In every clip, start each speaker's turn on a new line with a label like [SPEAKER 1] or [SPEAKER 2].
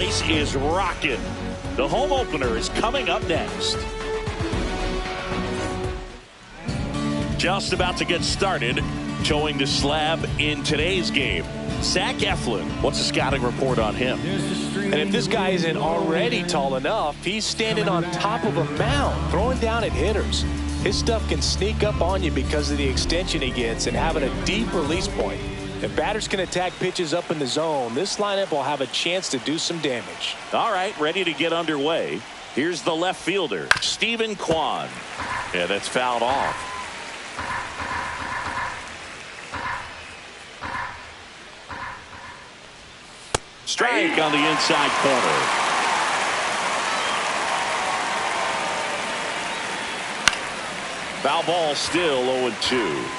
[SPEAKER 1] Place is rocking. The home opener is coming up next. Just about to get started. Showing the slab in today's game. Zach Eflin, what's the scouting report on him?
[SPEAKER 2] And if this guy isn't already tall enough, he's standing on top of a mound, throwing down at hitters. His stuff can sneak up on you because of the extension he gets and having a deep release point. If batters can attack pitches up in the zone, this lineup will have a chance to do some damage.
[SPEAKER 1] All right, ready to get underway. Here's the left fielder, Steven Kwan. Yeah, that's fouled off. Strike on the inside corner. Foul ball, still 0-2.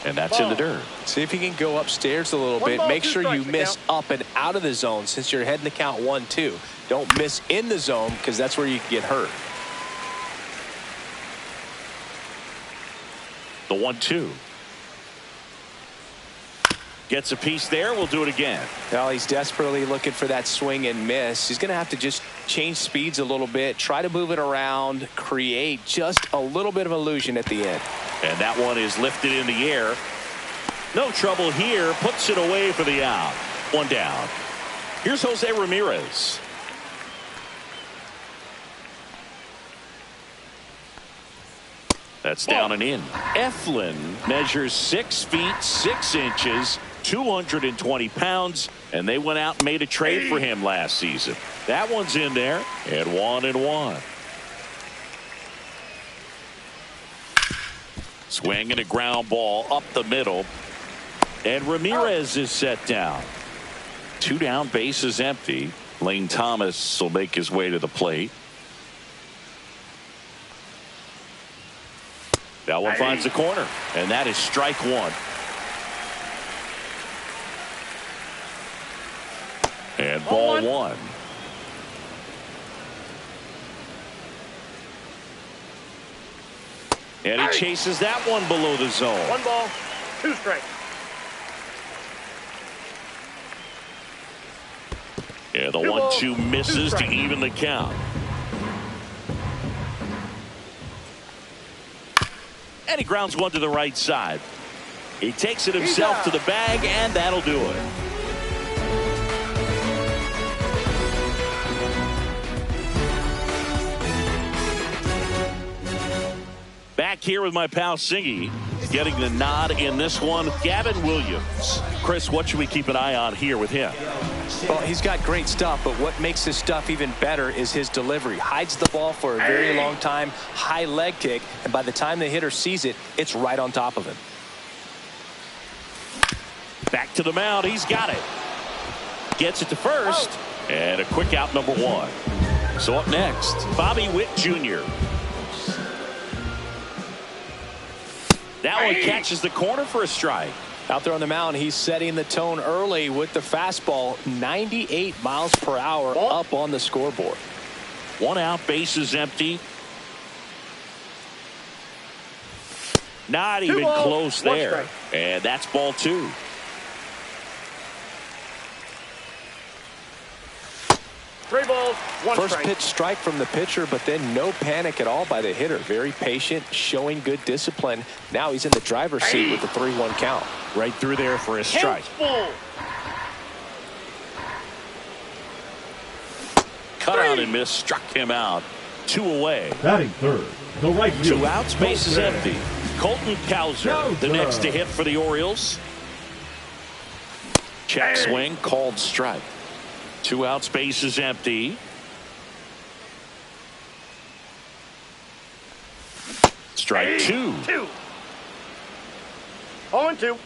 [SPEAKER 1] And that's in the dirt.
[SPEAKER 2] See if you can go upstairs a little bit. Make sure you miss up and out of the zone since you're heading to count 1-2. Don't miss in the zone because that's where you can get hurt.
[SPEAKER 1] The 1-2. Gets a piece there. We'll do it again.
[SPEAKER 2] Well, he's desperately looking for that swing and miss. He's going to have to just change speeds a little bit, try to move it around, create just a little bit of illusion at the end.
[SPEAKER 1] And that one is lifted in the air. No trouble here. Puts it away for the out. One down. Here's Jose Ramirez. That's down and in. Eflin measures 6 feet 6 inches, 220 pounds, and they went out and made a trade for him last season. That one's in there, and 1-1. Swing and a ground ball up the middle, and Ramirez is set down. 2 down, bases empty. Lane Thomas will make his way to the plate. That one finds the corner, and that is strike 1. And ball 1. And he chases that one below the zone.
[SPEAKER 3] 1 ball, 2 strikes.
[SPEAKER 1] Yeah, the 1-2 misses to even the count. And he grounds one to the right side. He takes it himself to the bag, and that'll do it. Back here with my pal Singy, getting the nod in this one. Gavin Williams. Chris, what should we keep an eye on here with him?
[SPEAKER 2] Well, he's got great stuff, but what makes his stuff even better is his delivery. Hides the ball for a very long time, high leg kick, and by the time the hitter sees it, it's right on top of him.
[SPEAKER 1] Back to the mound. He's got it. Gets it to first, and a quick out, number 1. So up next, Bobby Witt Jr. That one catches the corner for a strike.
[SPEAKER 2] Out there on the mound, he's setting the tone early with the fastball, 98 miles per hour up on the scoreboard.
[SPEAKER 1] 1 out, bases empty. Not even close there. And that's ball 2.
[SPEAKER 3] Three balls, 1
[SPEAKER 2] First
[SPEAKER 3] strike.
[SPEAKER 2] pitch strike from the pitcher, but then no panic at all by the hitter. Very patient, showing good discipline. Now he's in the driver's seat with the 3-1 count.
[SPEAKER 1] Right through there for a strike. Cut out and miss, struck him out. 2 away.
[SPEAKER 4] Batting third, the right fielder.
[SPEAKER 1] 2 outs, bases empty. Colton Cowser, the next to hit for the Orioles. Check swing, called strike. 2 outs, bases empty. Strike 2.
[SPEAKER 3] 0-2.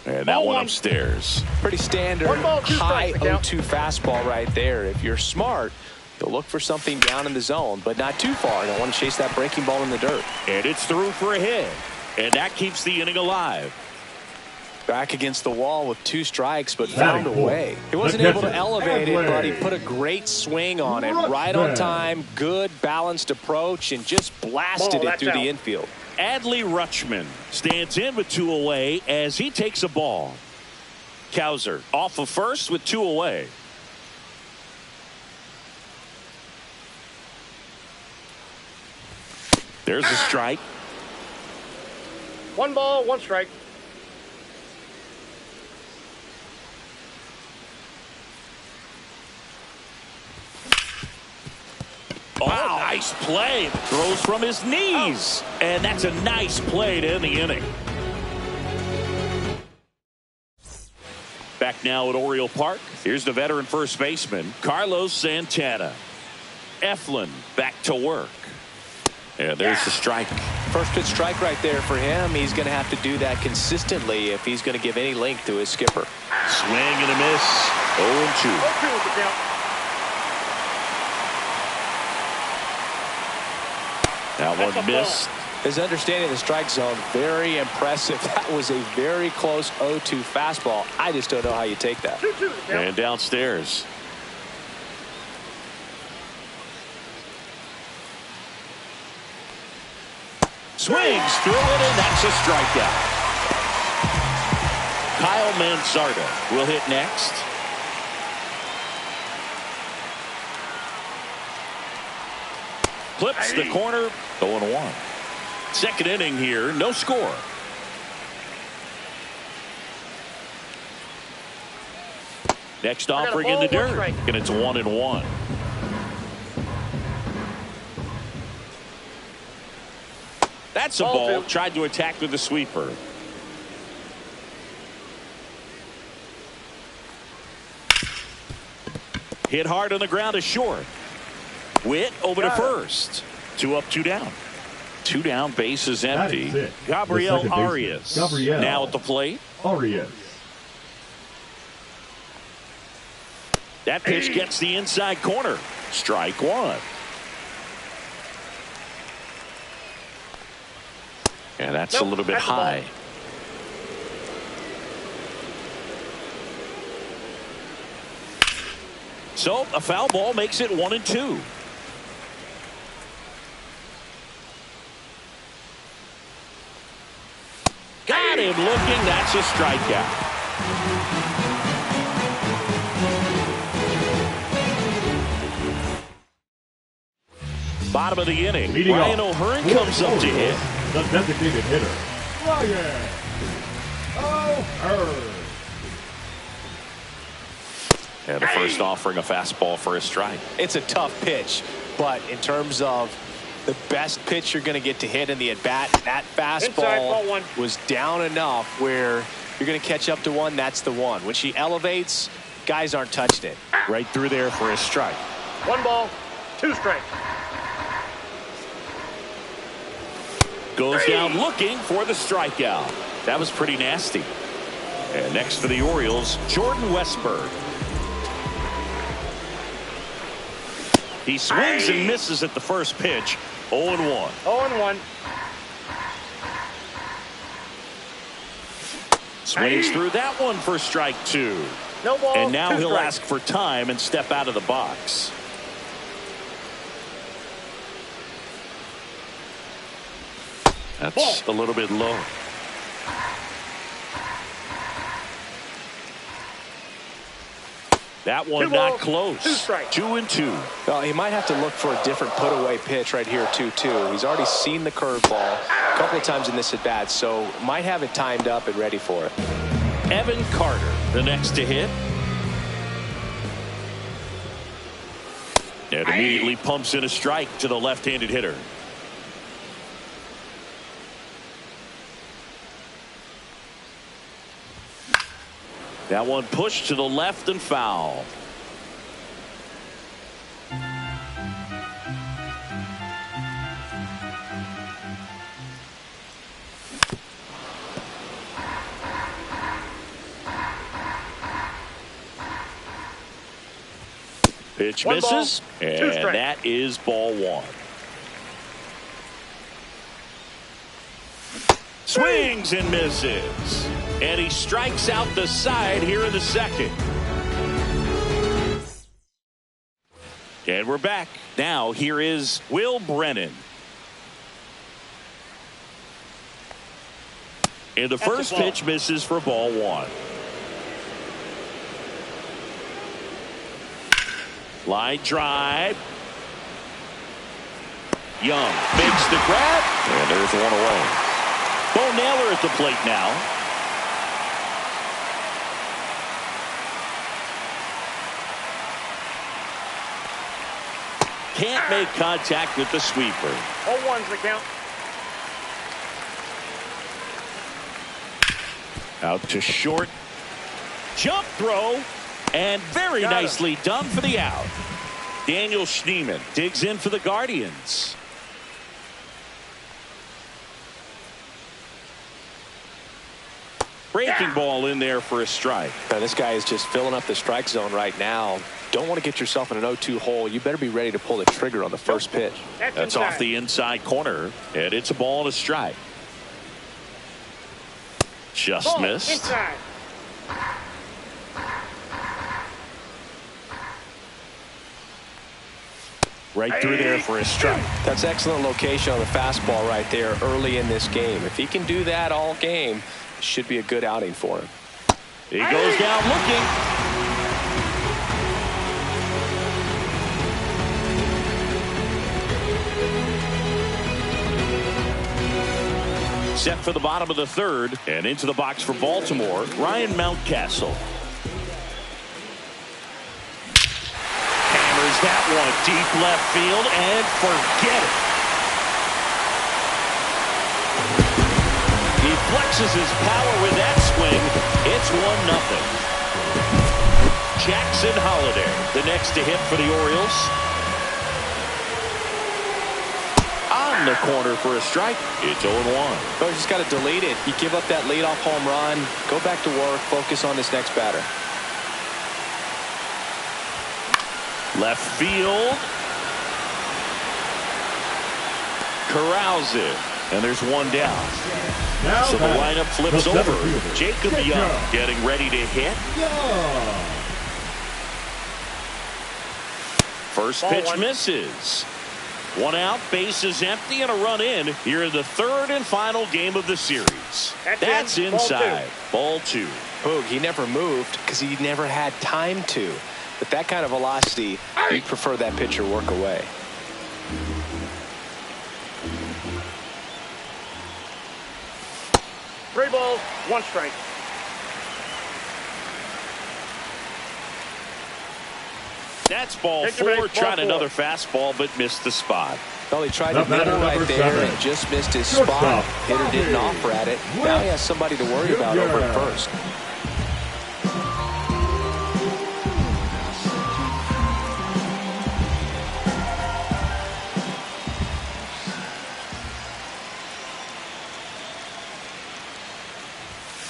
[SPEAKER 1] And that one upstairs.
[SPEAKER 2] Pretty standard high 0-2 fastball right there. If you're smart, you'll look for something down in the zone, but not too far. Don't want to chase that breaking ball in the dirt.
[SPEAKER 1] And it's through for a hit. And that keeps the inning alive.
[SPEAKER 2] Back against the wall with 2 strikes, but found a way. He wasn't able to elevate it, but he put a great swing on it. Right on time, good balanced approach, and just blasted it through the infield.
[SPEAKER 1] Adley Rutschman stands in with 2 away as he takes a ball. Cowser off of first with 2 away. There's a strike.
[SPEAKER 3] 1 ball, 1 strike.
[SPEAKER 1] Oh, wow. Nice play. Throws from his knees. And that's a nice play to end the inning. Back now at Oriole Park. Here's the veteran first baseman, Carlos Santana. Eflin back to work. And there's the strike.
[SPEAKER 2] First pitch strike right there for him. He's going to have to do that consistently if he's going to give any length to his skipper.
[SPEAKER 1] Swing and a miss. 0-2.
[SPEAKER 3] 0-2 with the count.
[SPEAKER 1] That
[SPEAKER 3] That's
[SPEAKER 1] one
[SPEAKER 3] a
[SPEAKER 1] missed.
[SPEAKER 3] ball.
[SPEAKER 2] His understanding of the strike zone, very impressive. That was a very close 0-2 fastball. I just don't know how you take that.
[SPEAKER 3] 2-2 with the count.
[SPEAKER 1] And downstairs. Swings through it, and that's a strikeout. Kyle Manzardo will hit next. Flips the corner. 0-1. Second inning here, no score. Next offering in the dirt, and it's 1-1. That's a ball. Tried to attack with the sweeper. Hit hard on the ground is short. Witt over to first. 2 up, 2 down. 2 down, base is empty. Gabriel Arias now at the plate.
[SPEAKER 4] Arias.
[SPEAKER 1] That pitch gets the inside corner. Strike 1. And that's a little bit high. So a foul ball makes it 1-2. Got him looking. That's a strikeout. Bottom of the inning.
[SPEAKER 4] Leading
[SPEAKER 1] Ryan
[SPEAKER 4] off,
[SPEAKER 1] O'Hearn comes up to hit.
[SPEAKER 4] The designated hitter, Ryan O'Hearn.
[SPEAKER 1] And the first offering a fastball for a strike.
[SPEAKER 2] It's a tough pitch, but in terms of the best pitch you're going to get to hit in the at-bat, that fastball was down enough where you're going to catch up to one. That's the one. When she elevates, guys aren't touching it.
[SPEAKER 1] Right through there for a strike.
[SPEAKER 3] 1 ball, 2 strikes.
[SPEAKER 1] Goes down looking for the strikeout. That was pretty nasty. And next for the Orioles, Jordan Westburg. He swings and misses at the first pitch. 0-1.
[SPEAKER 3] 0-1.
[SPEAKER 1] Swings through that one for strike 2.
[SPEAKER 3] No ball.
[SPEAKER 1] And now
[SPEAKER 3] 2
[SPEAKER 1] he'll
[SPEAKER 3] strikes.
[SPEAKER 1] ask for time and step out of the box. That's a little bit low. That one not close.
[SPEAKER 3] 2 strikes.
[SPEAKER 1] 2-2.
[SPEAKER 2] Well, he might have to look for a different put-away pitch right here, 2-2. He's already seen the curveball a couple of times in this at-bat, so might have it timed up and ready for it.
[SPEAKER 1] Evan Carter, the next to hit. And immediately pumps in a strike to the left-handed hitter. That one pushed to the left and foul. Pitch misses, and that is ball 1. Swings and misses. And he strikes out the side here in the second. And we're back. Now here is Will Brennan. And the
[SPEAKER 3] That's a
[SPEAKER 1] first
[SPEAKER 3] ball.
[SPEAKER 1] pitch misses for ball one. Line drive. Young makes the grab. And there's one away. Bo Naylor at the plate now. Can't make contact with the sweeper.
[SPEAKER 3] 0-1's the count.
[SPEAKER 1] Out to short. Jump throw. And very
[SPEAKER 3] Got him.
[SPEAKER 1] nicely done for the out. Daniel Schneemann digs in for the Guardians. Breaking ball in there for a strike.
[SPEAKER 2] Now, this guy is just filling up the strike zone right now. Don't want to get yourself in an 0-2 hole. You better be ready to pull the trigger on the first pitch.
[SPEAKER 3] That's
[SPEAKER 1] That's
[SPEAKER 3] inside.
[SPEAKER 1] off the inside corner. And it's a ball and a strike. Just
[SPEAKER 3] Ball
[SPEAKER 1] missed.
[SPEAKER 3] inside.
[SPEAKER 1] Right through there for a strike.
[SPEAKER 2] That's excellent location on the fastball right there early in this game. If he can do that all game, it should be a good outing for him.
[SPEAKER 1] He goes down looking. Set for the bottom of the third, and into the box for Baltimore, Ryan Mountcastle. Hammers that one deep left field, and forget it. He flexes his power with that swing. It's 1-0. Jackson Holliday, the next to hit for the Orioles. On the corner for a strike. It's 0-1.
[SPEAKER 2] Oh, you just got to delete it. You give up that leadoff home run. Go back to work. Focus on this next batter.
[SPEAKER 1] Left field. Corrals it. And there's one down.
[SPEAKER 4] Now
[SPEAKER 1] So the
[SPEAKER 4] batting,
[SPEAKER 1] lineup flips
[SPEAKER 4] the
[SPEAKER 1] over.
[SPEAKER 4] center fielder,
[SPEAKER 1] Jacob
[SPEAKER 4] Jacob
[SPEAKER 1] Young
[SPEAKER 4] Young.
[SPEAKER 1] getting ready to hit.
[SPEAKER 4] Yeah.
[SPEAKER 1] First
[SPEAKER 3] Ball
[SPEAKER 1] pitch
[SPEAKER 3] one.
[SPEAKER 1] misses. One out, bases empty, and a run in here in the third and final game of the series.
[SPEAKER 3] That's in. Ball
[SPEAKER 1] inside. Ball two.
[SPEAKER 2] Boog, he never moved because he never had time to. With that kind of velocity, you'd prefer that pitcher work away.
[SPEAKER 3] Three balls, one strike.
[SPEAKER 1] That's ball
[SPEAKER 3] Take your
[SPEAKER 1] four.
[SPEAKER 3] base, ball
[SPEAKER 1] Tried
[SPEAKER 3] four.
[SPEAKER 1] another fastball, but missed the spot.
[SPEAKER 2] Well, he tried
[SPEAKER 4] The
[SPEAKER 2] to middle
[SPEAKER 4] batter,
[SPEAKER 2] right
[SPEAKER 4] number
[SPEAKER 2] there
[SPEAKER 4] 7.
[SPEAKER 2] and just missed his
[SPEAKER 4] Shortstop,
[SPEAKER 2] spot. Hitter didn't
[SPEAKER 4] Bobby
[SPEAKER 2] offer at it.
[SPEAKER 4] Witt
[SPEAKER 2] Now he has somebody to worry about over at
[SPEAKER 4] Jr.
[SPEAKER 2] first.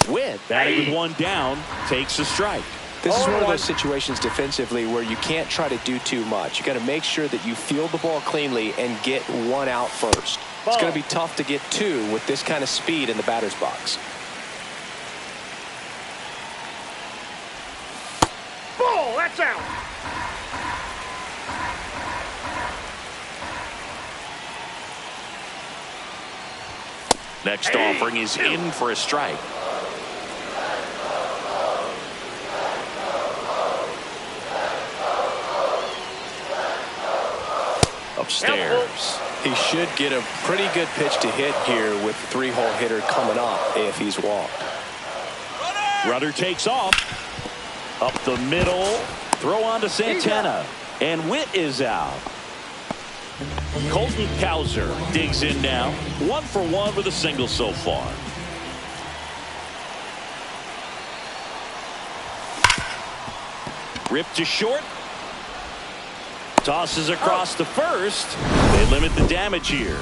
[SPEAKER 1] Witt, batting with one down, takes a strike.
[SPEAKER 2] This is one of
[SPEAKER 3] 0-1.
[SPEAKER 2] those situations defensively where you can't try to do too much. You got to make sure that you field the ball cleanly and get one out first. It's going to be tough to get two with this kind of speed in the batter's box.
[SPEAKER 3] Ball, that's out.
[SPEAKER 1] Next offering is in for a strike. Upstairs.
[SPEAKER 2] He should get a pretty good pitch to hit here with the three-hole hitter coming up if he's walked.
[SPEAKER 1] Rudder takes off. Up the middle. Throw on to Santana. And Witt is out. Colton Cowser digs in now. 1 for 1 with a single so far. Ripped to short. Tosses across to first. They limit the damage here.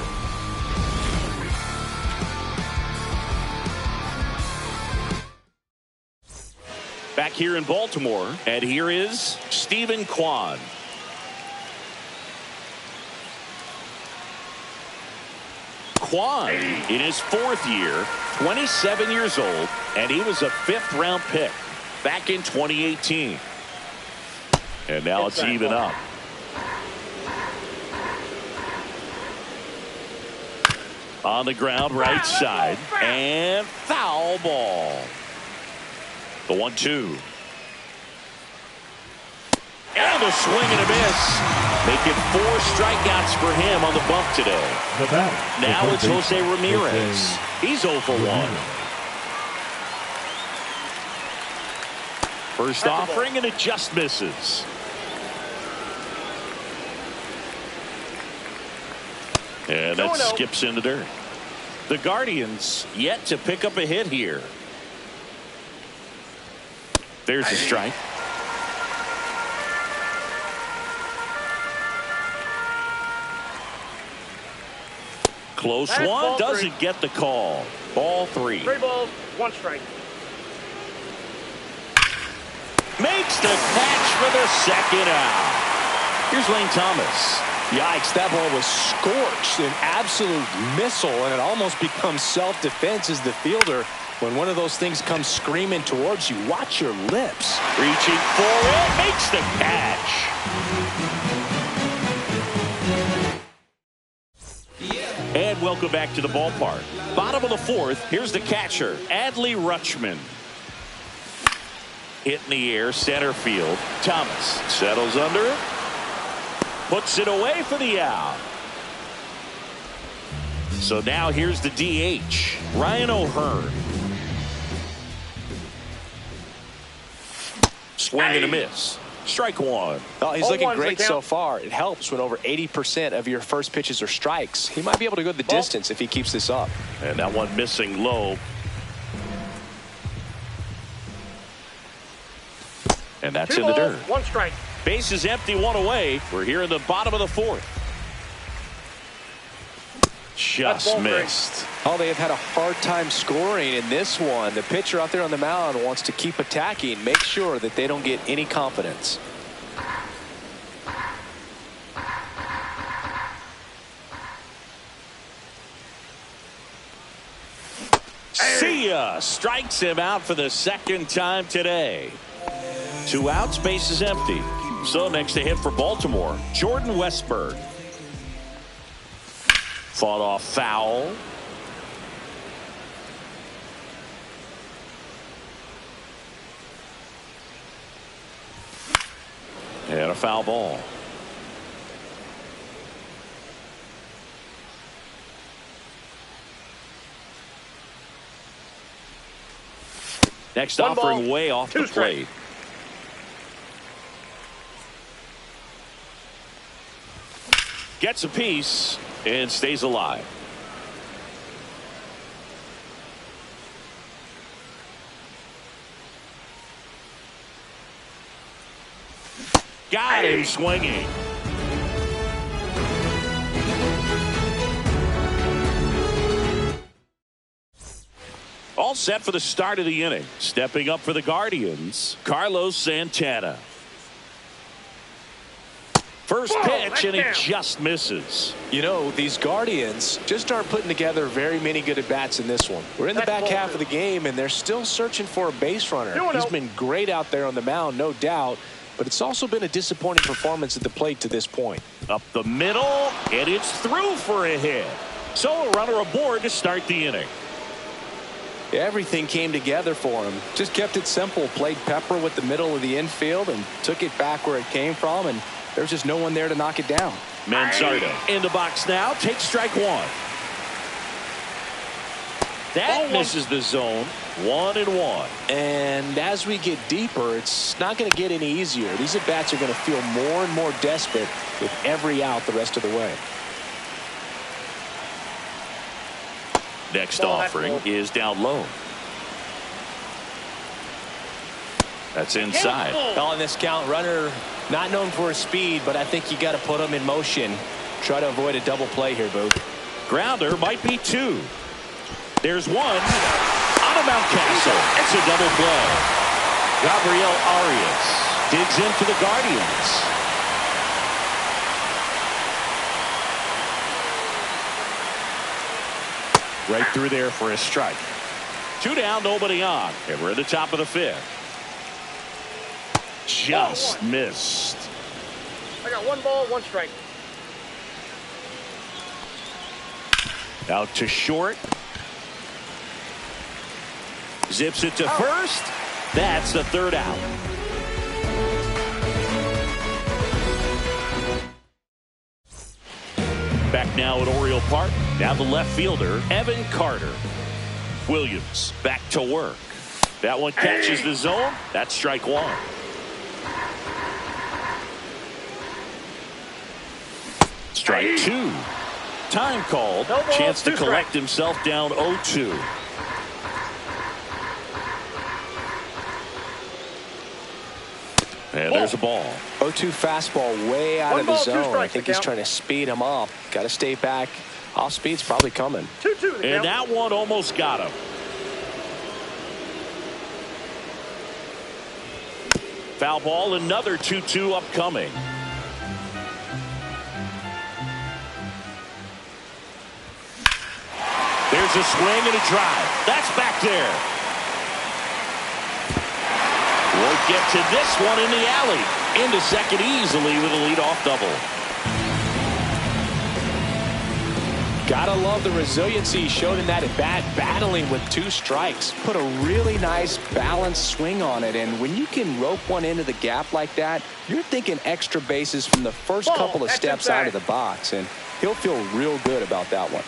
[SPEAKER 1] Back here in Baltimore, and here is Stephen Kwan. Kwan in his 4th year, 27 years old, and he was a 5th-round pick back in 2018. And now it's even up. On the ground, right side, and foul ball. The 1-2. And a swing and a miss. Making 4 strikeouts for him on the bump today.
[SPEAKER 4] The batter.
[SPEAKER 1] Now it's Jose Ramirez. He's 0 for 1. First offering, and it just misses. And that skips in the dirt. The Guardians yet to pick up a hit here. There's a strike. Close one, doesn't get the call. Ball 3.
[SPEAKER 3] 3 balls, 1 strike.
[SPEAKER 1] Makes the catch for the second out. Here's Lane Thomas.
[SPEAKER 2] Yikes, that ball was scorched, an absolute missile, and it almost becomes self-defense as the fielder. When one of those things comes screaming towards you, watch your lips.
[SPEAKER 1] Reaching forward, makes the catch. And welcome back to the ballpark. Bottom of the 4th, here's the catcher, Adley Rutschman. Hit in the air, center field. Thomas settles under it. Puts it away for the out. So now here's the DH, Ryan O'Hearn. Swing and a miss. Strike 1.
[SPEAKER 2] Oh, he's looking great so far. It helps when over 80% of your first pitches are strikes. He might be able to go the distance if he keeps this up.
[SPEAKER 1] And that one missing low. And that's in the dirt.
[SPEAKER 3] 1 strike.
[SPEAKER 1] Base is empty, 1 away. We're here in the bottom of the 4th. Just missed.
[SPEAKER 2] Oh, they have had a hard time scoring in this one. The pitcher out there on the mound wants to keep attacking, make sure that they don't get any confidence.
[SPEAKER 1] See ya. Strikes him out for the 2nd time today. 2 outs, base is empty. So next to hit for Baltimore, Jordan Westburg. Fought off foul. And a foul ball. Next offering way off the plate. Gets a piece and stays alive. Got him swinging. All set for the start of the inning. Stepping up for the Guardians, Carlos Santana. First pitch, and he just misses.
[SPEAKER 2] You know, these Guardians just aren't putting together very many good at-bats in this one. We're in the back half of the game, and they're still searching for a base runner. He's been great out there on the mound, no doubt, but it's also been a disappointing performance at the plate to this point.
[SPEAKER 1] Up the middle, and it's through for a hit. So a runner aboard to start the inning.
[SPEAKER 2] Everything came together for him. Just kept it simple, played pepper with the middle of the infield, and took it back where it came from, and there's just no one there to knock it down.
[SPEAKER 1] Manzardo in the box now, takes strike 1. That misses the zone. 1-1.
[SPEAKER 2] And as we get deeper, it's not going to get any easier. These at-bats are going to feel more and more desperate with every out the rest of the way.
[SPEAKER 1] Next offering is down low. That's inside.
[SPEAKER 2] On this count, runner not known for his speed, but I think you got to put him in motion. Try to avoid a double play here, Boo.
[SPEAKER 1] Grounder might be 2. There's 1 on a Mountcastle. It's a double play. Gabriel Arias digs in for the Guardians. Right through there for a strike. 2 down, nobody on, and we're at the top of the 5th. Just missed.
[SPEAKER 3] I got 1 ball, 1 strike.
[SPEAKER 1] Out to short. Zips it to first. That's the third out. Back now at Oriole Park. Now the left fielder, Evan Carter. Williams back to work. That one catches the zone. That's strike one. Strike two. Time called. Chance to collect himself down 0-2. And there's a ball.
[SPEAKER 2] 0-2 fastball way out of the zone. I think he's trying to speed him up. Got to stay back. Off speed's probably coming.
[SPEAKER 3] 2-2.
[SPEAKER 1] And that one almost got him. Foul ball, another 2-2 upcoming. There's a swing and a drive. That's back there. Won't get to this one in the alley. Into second easily with a leadoff double.
[SPEAKER 2] Gotta love the resiliency he showed in that at bat, battling with 2 strikes. Put a really nice balanced swing on it, and when you can rope one into the gap like that, you're thinking extra bases from the first couple of steps out of the box, and he'll feel real good about that one.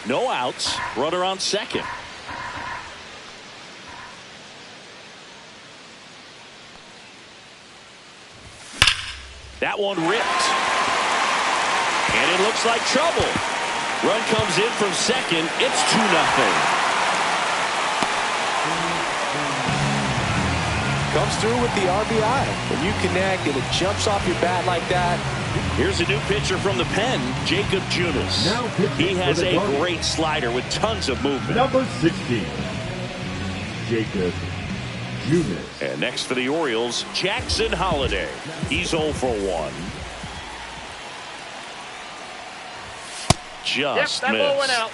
[SPEAKER 1] No outs, runner on second. That one ripped. And it looks like trouble. Run comes in from second. It's 2-0.
[SPEAKER 2] Comes through with the RBI. When you connect and it jumps off your bat like that.
[SPEAKER 1] Here's a new pitcher from the pen, Jacob Junis. He has a great slider with tons of movement.
[SPEAKER 4] Number 16, Jacob Junis.
[SPEAKER 1] And next for the Orioles, Jackson Holliday. He's 0 for 1. Just
[SPEAKER 3] that ball went out.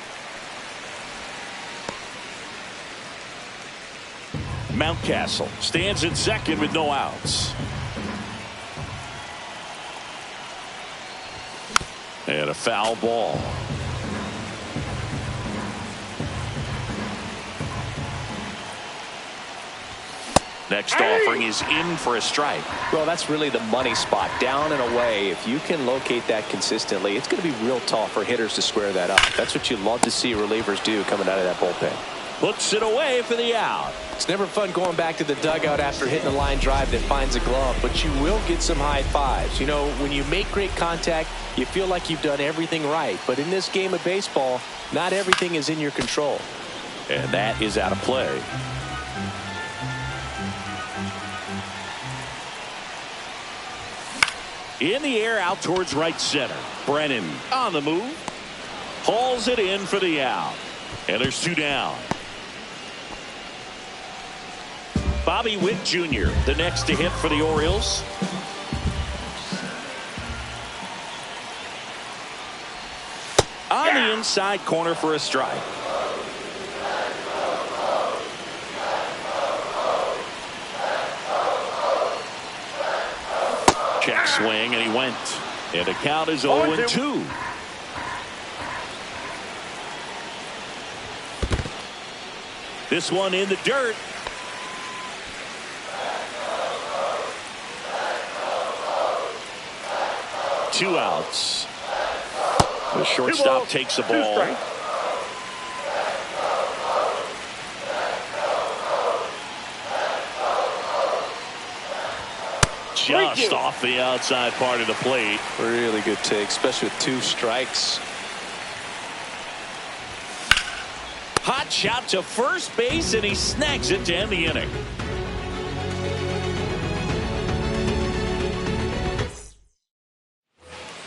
[SPEAKER 1] Mountcastle stands in second with no outs. And a foul ball. Next offering is in for a strike.
[SPEAKER 2] Well, that's really the money spot, down and away. If you can locate that consistently, it's going to be real tough for hitters to square that up. That's what you love to see relievers do coming out of that bullpen.
[SPEAKER 1] Puts it away for the out.
[SPEAKER 2] It's never fun going back to the dugout after hitting a line drive that finds a glove, but you will get some high fives. You know, when you make great contact, you feel like you've done everything right. But in this game of baseball, not everything is in your control.
[SPEAKER 1] And that is out of play. In the air out towards right center. Brennan on the move. Hauls it in for the out. And there's 2 down. Bobby Witt Jr., the next to hit for the Orioles. On the inside corner for a strike. Check swing, and he went. And the count is 0-2. This one in the dirt. Two outs. The shortstop takes the ball. Just off the outside part of the plate.
[SPEAKER 2] Really good take, especially with 2 strikes.
[SPEAKER 1] Hot shot to first base, and he snags it to end the inning.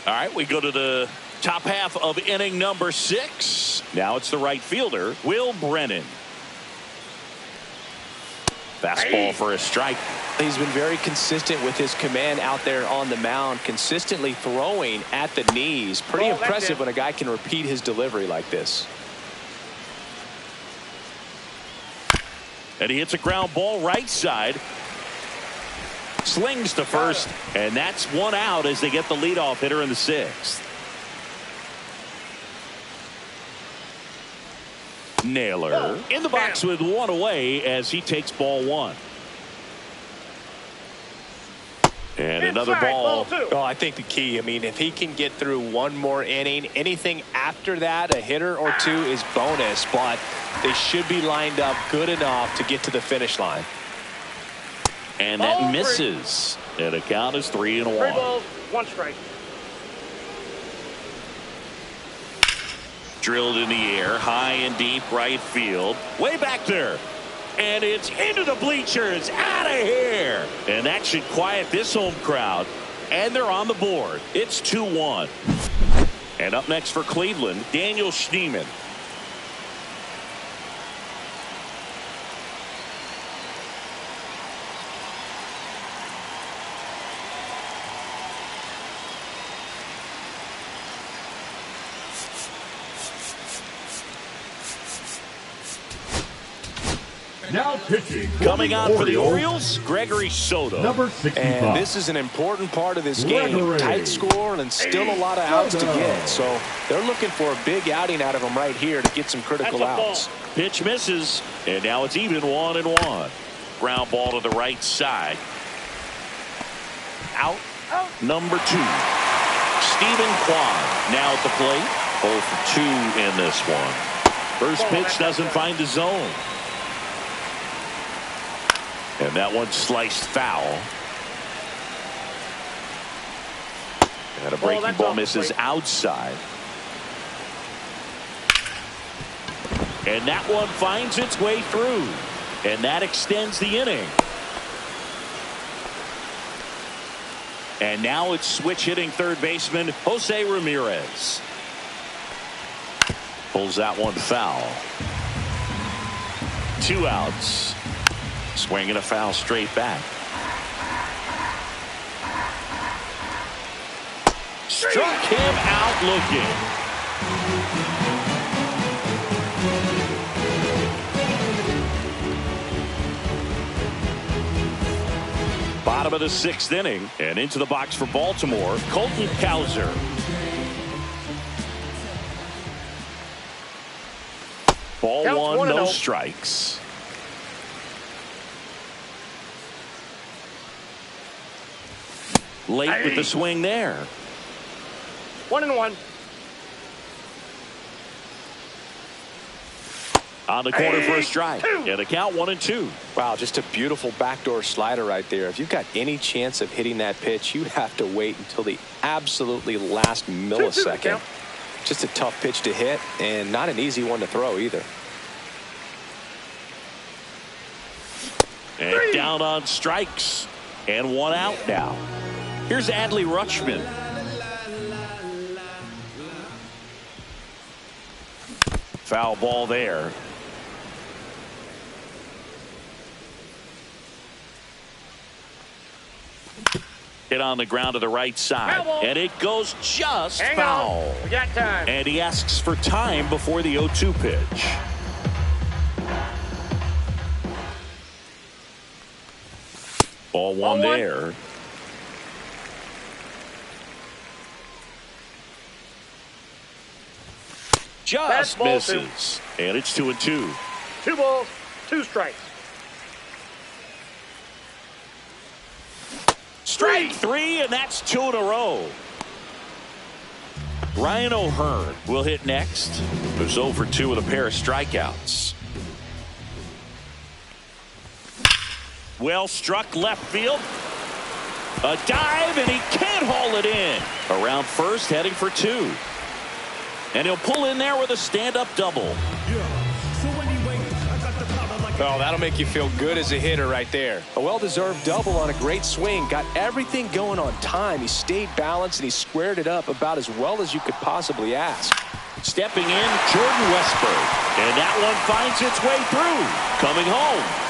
[SPEAKER 1] All right, we go to the top half of inning number 6. Now it's the right fielder, Will Brennan. Fastball for a strike.
[SPEAKER 2] He's been very consistent with his command out there on the mound, consistently throwing at the knees. Pretty impressive when a guy can repeat his delivery like this.
[SPEAKER 1] And he hits a ground ball right side. Slings to first, and that's 1 out as they get the leadoff hitter in the 6th. Naylor in the box with one away as he takes ball one. And another ball.
[SPEAKER 2] Oh, I think the key, I mean, if he can get through one more inning, anything after that, a hitter or two is bonus, but they should be lined up good enough to get to the finish line.
[SPEAKER 1] And that misses. And the count is 3-1.
[SPEAKER 3] 3 balls, 1 strike.
[SPEAKER 1] Drilled in the air, high and deep right field. Way back there. And it's into the bleachers. Out of here. And that should quiet this home crowd. And they're on the board. It's 2-1. And up next for Cleveland, Daniel Schneemann.
[SPEAKER 4] Now pitching.
[SPEAKER 1] Coming on for the Orioles, Gregory Soto.
[SPEAKER 4] Number 65.
[SPEAKER 2] And this is an important part of this game.
[SPEAKER 4] Gregory.
[SPEAKER 2] Tight score and still a lot of outs to get. So they're looking for a big outing out of him right here to get some critical outs.
[SPEAKER 1] Pitch misses, and now it's even 1-1. Ground ball to the right side. Out. Number 2. Stephen Kwan now at the plate. 0 for 2 in this one. First pitch doesn't find the zone. And that one sliced foul. And a breaking ball misses outside. And that one finds its way through. And that extends the inning. And now it's switch hitting third baseman Jose Ramirez. Pulls that one foul. 2 outs. Swinging a foul straight back. Struck him out looking. Bottom of the 6th inning, and into the box for Baltimore, Colton Cowser. Ball one, no strikes. Late with the swing there.
[SPEAKER 3] 1-1.
[SPEAKER 1] On the corner for a strike. And a count 1-2.
[SPEAKER 2] Wow, just a beautiful backdoor slider right there. If you've got any chance of hitting that pitch, you have to wait until the absolutely last millisecond. Just a tough pitch to hit and not an easy one to throw either.
[SPEAKER 1] And down on strikes. And 1 out now. Here's Adley Rutschman. Foul ball there. Hit on the ground to the right side. And it goes just foul.
[SPEAKER 3] We got time.
[SPEAKER 1] And he asks for time before the 0-2 pitch. Ball one there. Just misses. And it's 2-2.
[SPEAKER 3] 2 balls, 2 strikes.
[SPEAKER 1] Strike 3, and that's 2 in a row. Ryan O'Hearn will hit next. Who's 0 for 2 with a pair of strikeouts. Well struck left field. A dive, and he can't haul it in. Around first, heading for 2. And he'll pull in there with a stand-up double.
[SPEAKER 2] Oh, that'll make you feel good as a hitter right there. A well-deserved double on a great swing. Got everything going on time. He stayed balanced, and he squared it up about as well as you could possibly ask.
[SPEAKER 1] Stepping in, Jordan Westburg. And that one finds its way through. Coming home.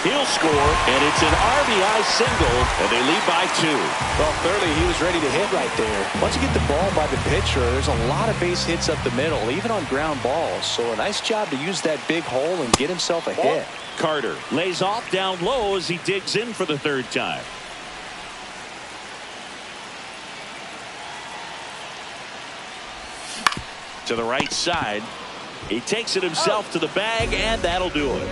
[SPEAKER 1] He'll score, and it's an RBI single, and they lead by 2.
[SPEAKER 2] Well, clearly he was ready to hit right there. Once you get the ball by the pitcher, there's a lot of base hits up the middle, even on ground balls. So a nice job to use that big hole and get himself a hit.
[SPEAKER 1] Carter lays off down low as he digs in for the 3rd time. To the right side. He takes it himself to the bag, and that'll do it.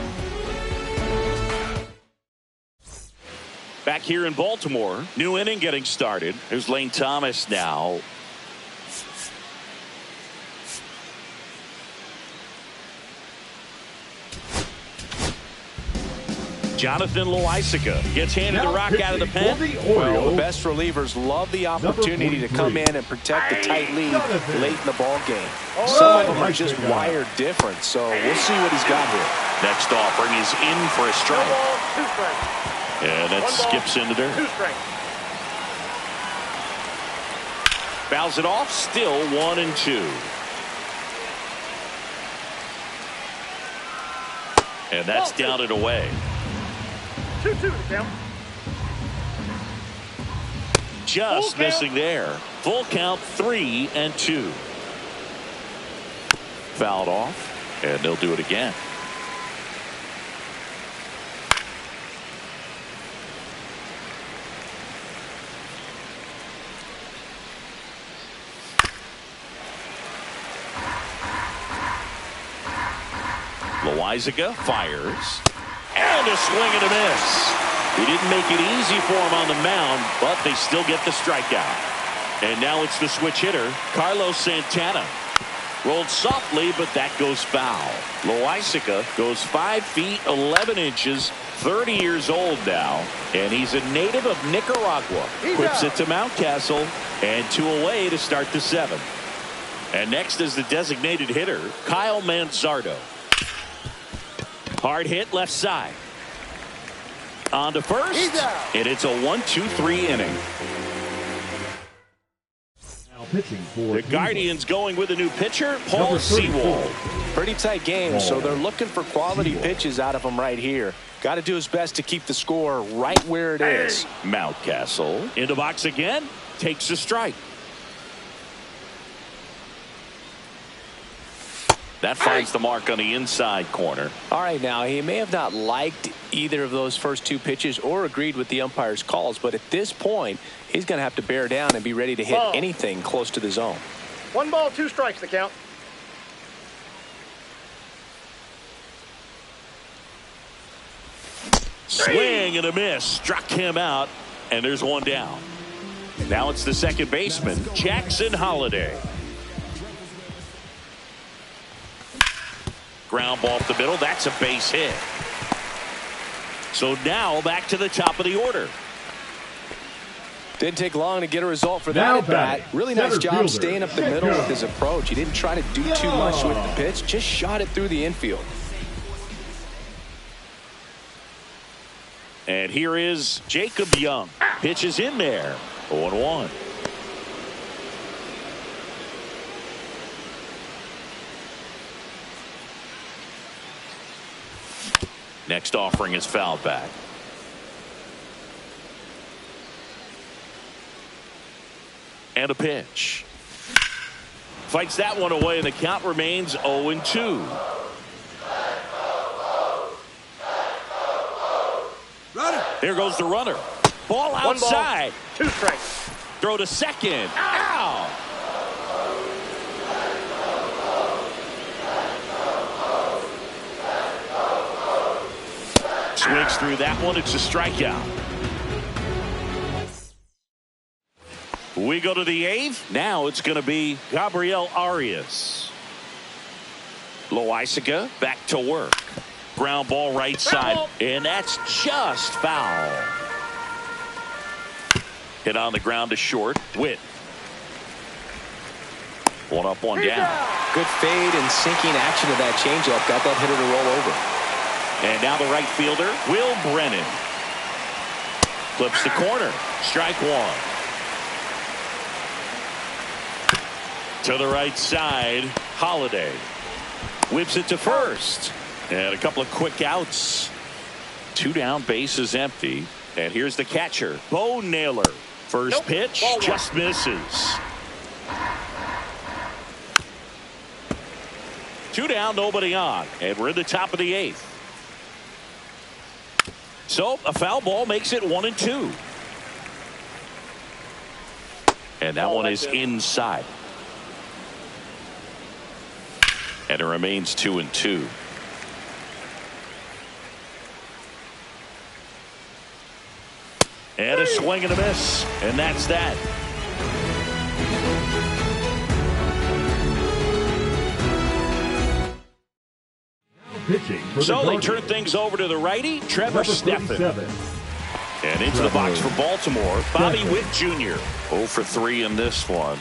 [SPEAKER 1] Back here in Baltimore, new inning getting started. Here's Lane Thomas now. Jonathan Loaisiga gets handed the rock out of the pen.
[SPEAKER 2] Well, the best relievers love the opportunity to come in and protect the tight lead late in the ball game. Some of them are just wired different, so we'll see what he's got here.
[SPEAKER 1] Next offering is in for a strike. And that skips into there. Fouls it off, still 1-2. And that's down and away.
[SPEAKER 3] 2-2 count.
[SPEAKER 1] Just missing there. Full count, 3-2. Fouled off, and they'll do it again. Loaisiga fires. And a swing and a miss. He didn't make it easy for him on the mound, but they still get the strikeout. And now it's the switch hitter, Carlos Santana. Rolled softly, but that goes foul. Loaisiga goes 5 feet 11 inches, 30 years old now, and he's a native of Nicaragua. Whips it to Mountcastle, and 2 away to start the 7th. And next is the designated hitter, Kyle Manzardo. Hard hit left side. On to first, and it's a 1-2-3 inning.
[SPEAKER 4] Now pitching for
[SPEAKER 1] The Guardians going with a new pitcher, Paul Sewald.
[SPEAKER 2] Pretty tight game, so they're looking for quality pitches out of him right here. Got to do his best to keep the score right where it is.
[SPEAKER 1] Mountcastle in the box again, takes a strike. That finds the mark on the inside corner.
[SPEAKER 2] All right, now he may have not liked either of those first 2 pitches or agreed with the umpire's calls, but at this point, he's going to have to bear down and be ready to hit anything close to the zone.
[SPEAKER 3] 1 ball, 2 strikes the count.
[SPEAKER 1] Swing and a miss, struck him out, and there's 1 down. Now it's the second baseman, Jackson Holliday. Ground ball up the middle. That's a base hit. So now back to the top of the order.
[SPEAKER 2] Didn't take long to get a result for that at bat. Really nice job staying up the middle with his approach. He didn't try to do too much with the pitch. Just shot it through the infield.
[SPEAKER 1] And here is Jacob Young. Pitches in there. 0-1. Next offering is fouled back. And a pitch. Fights that one away, and the count remains 0-2. There goes the runner. Ball outside.
[SPEAKER 3] 1 ball, 2 strikes.
[SPEAKER 1] Throw to second. Ow! Swings through that one. It's a strikeout. We go to the 8th. Now it's going to be Gabriel Arias. Loaisiga back to work. Ground ball right side. And that's just foul. Hit on the ground to short. Witt. 1 up, 1 down.
[SPEAKER 2] Good fade and sinking action of that changeup. Got that hitter to roll over.
[SPEAKER 1] And now the right fielder, Will Brennan. Flips the corner. Strike 1. To the right side, Holliday. Whips it to first. And a couple of quick outs. 2 down, bases empty. And here's the catcher, Bo Naylor. First pitch, just misses. 2 down, nobody on. And we're in the top of the 8th. So a foul ball makes it 1-2. And that one is inside. And it remains 2-2. And a swing and a miss. And that's that. So they turn things over to the righty, Trevor Stephan. And into the box for Baltimore, Bobby Witt Jr. 0 for 3 in this one.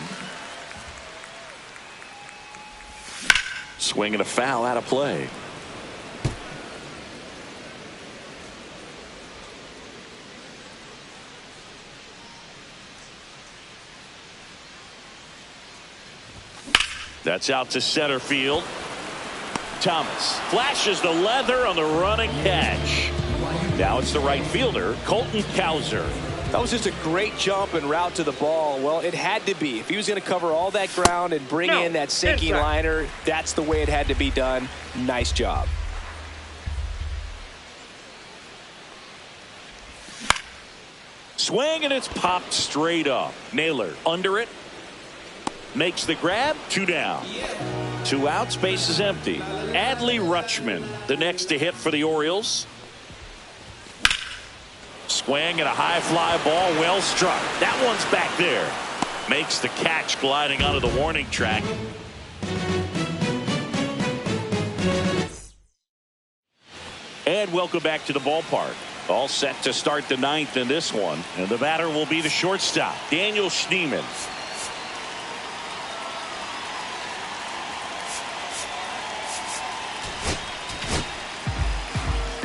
[SPEAKER 1] Swing and a foul out of play. That's out to center field. Thomas flashes the leather on the running catch. Now it's the right fielder, Colton Cowser.
[SPEAKER 2] That was just a great jump and route to the ball. Well, it had to be. If he was going to cover all that ground and bring in that sinking liner, that's the way it had to be done. Nice job.
[SPEAKER 1] Swing, and it's popped straight up. Naylor under it. Makes the grab. 2 down. 2 outs. Base is empty. Adley Rutschman, the next to hit for the Orioles. Swing and a high fly ball, well struck. That one's back there. Makes the catch gliding onto the warning track. And welcome back to the ballpark. All set to start the 9th in this one. And the batter will be the shortstop, Daniel Schneemann.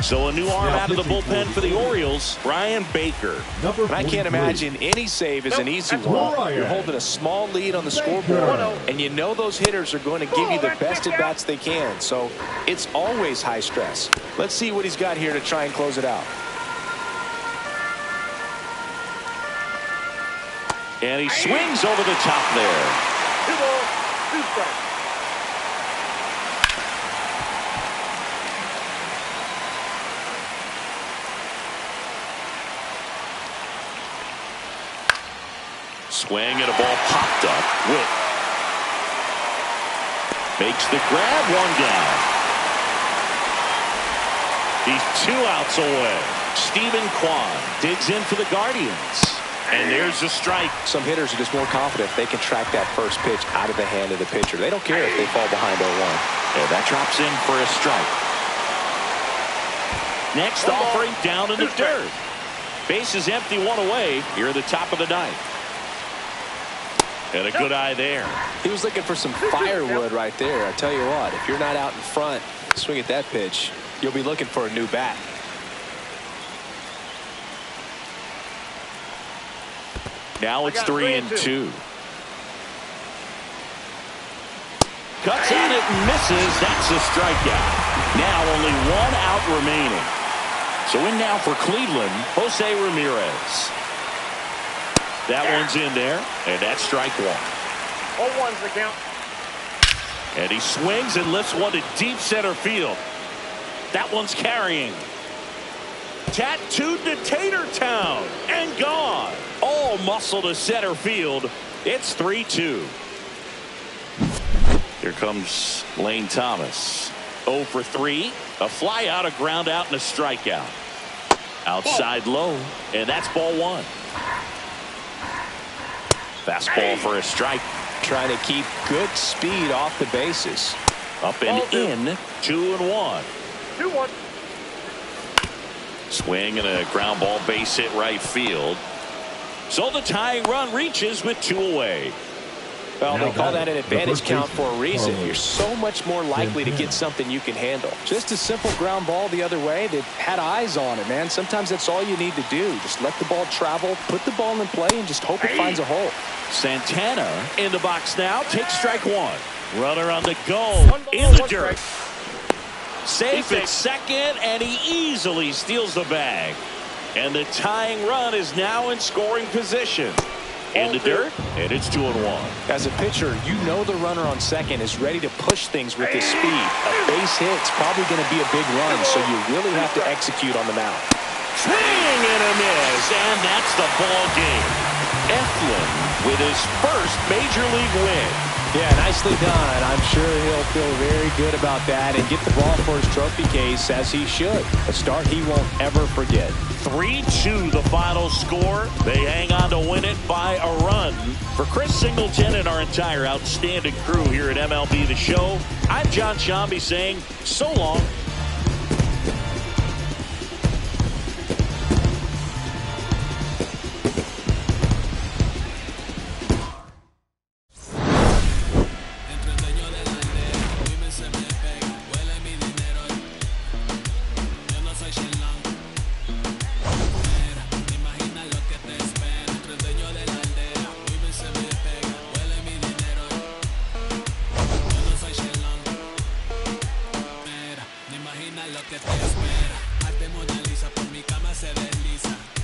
[SPEAKER 1] So a new arm out of the bullpen for the Orioles, Brian Baker.
[SPEAKER 2] I can't imagine any save is an easy one. You're holding a small lead on the scoreboard, and you know those hitters are going to give you the best at bats they can. So it's always high stress. Let's see what he's got here to try and close it out.
[SPEAKER 1] And he swings over the top there.
[SPEAKER 3] 2 balls, 2 strikes.
[SPEAKER 1] Swing and a ball popped up. Witt makes the grab. 1 down. He's 2 outs away. Stephen Kwan digs in for the Guardians. And there's a strike.
[SPEAKER 2] Some hitters are just more confident they can track that first pitch out of the hand of the pitcher. They don't care if they fall behind 0-1.
[SPEAKER 1] And that drops in for a strike. Next offering down in the dirt. Base is empty, 1 away. Here at the top of the 9th. And a good eye there.
[SPEAKER 2] He was looking for some firewood right there. I tell you what, if you're not out in front, swing at that pitch, you'll be looking for a new bat.
[SPEAKER 1] Now it's 3-2. Cuts at it and misses. That's a strikeout. Now only 1 out remaining. So in now for Cleveland, Jose Ramirez. That one's in there, and that's strike 1.
[SPEAKER 3] 0-1's the count.
[SPEAKER 1] And he swings and lifts one to deep center field. That one's carrying. Tattooed to Tatertown and gone. All muscle to center field. It's 3-2. Here comes Lane Thomas. 0 for 3. A fly out, a ground out, and a strikeout. Outside low, and that's ball 1. Fastball for a strike.
[SPEAKER 2] Trying to keep good speed off the bases.
[SPEAKER 1] Up and in. 2-1.
[SPEAKER 3] 2-1.
[SPEAKER 1] Swing and a ground ball, base hit right field. So the tying run reaches with 2 away.
[SPEAKER 2] Well, they call that an advantage count for a reason. You're so much more likely to get something you can handle. Just a simple ground ball the other way that had eyes on it, man. Sometimes that's all you need to do. Just let the ball travel, put the ball in play, and just hope it finds a hole.
[SPEAKER 1] Santana in the box now. Takes strike 1. Runner on the go. In the dirt. Safe at second, and he easily steals the bag. And the tying run is now in scoring position. In the dirt, and it's 2-1.
[SPEAKER 2] As a pitcher, you know the runner on second is ready to push things with his speed. A base hit's probably going to be a big run, so you really have to execute on the mound.
[SPEAKER 1] Swing and a miss, and that's the ball game. Eflin with his first major league win.
[SPEAKER 2] Yeah, nicely done. I'm sure he'll feel very good about that and get the ball for his trophy case, as he should. A start he won't ever forget.
[SPEAKER 1] 3-2 the final score. They hang on to win it by a run. For Chris Singleton and our entire outstanding crew here at MLB The Show, I'm John Shambi saying so long.
[SPEAKER 5] Lo que te espera, arte Mona Lisa por mi cama se desliza.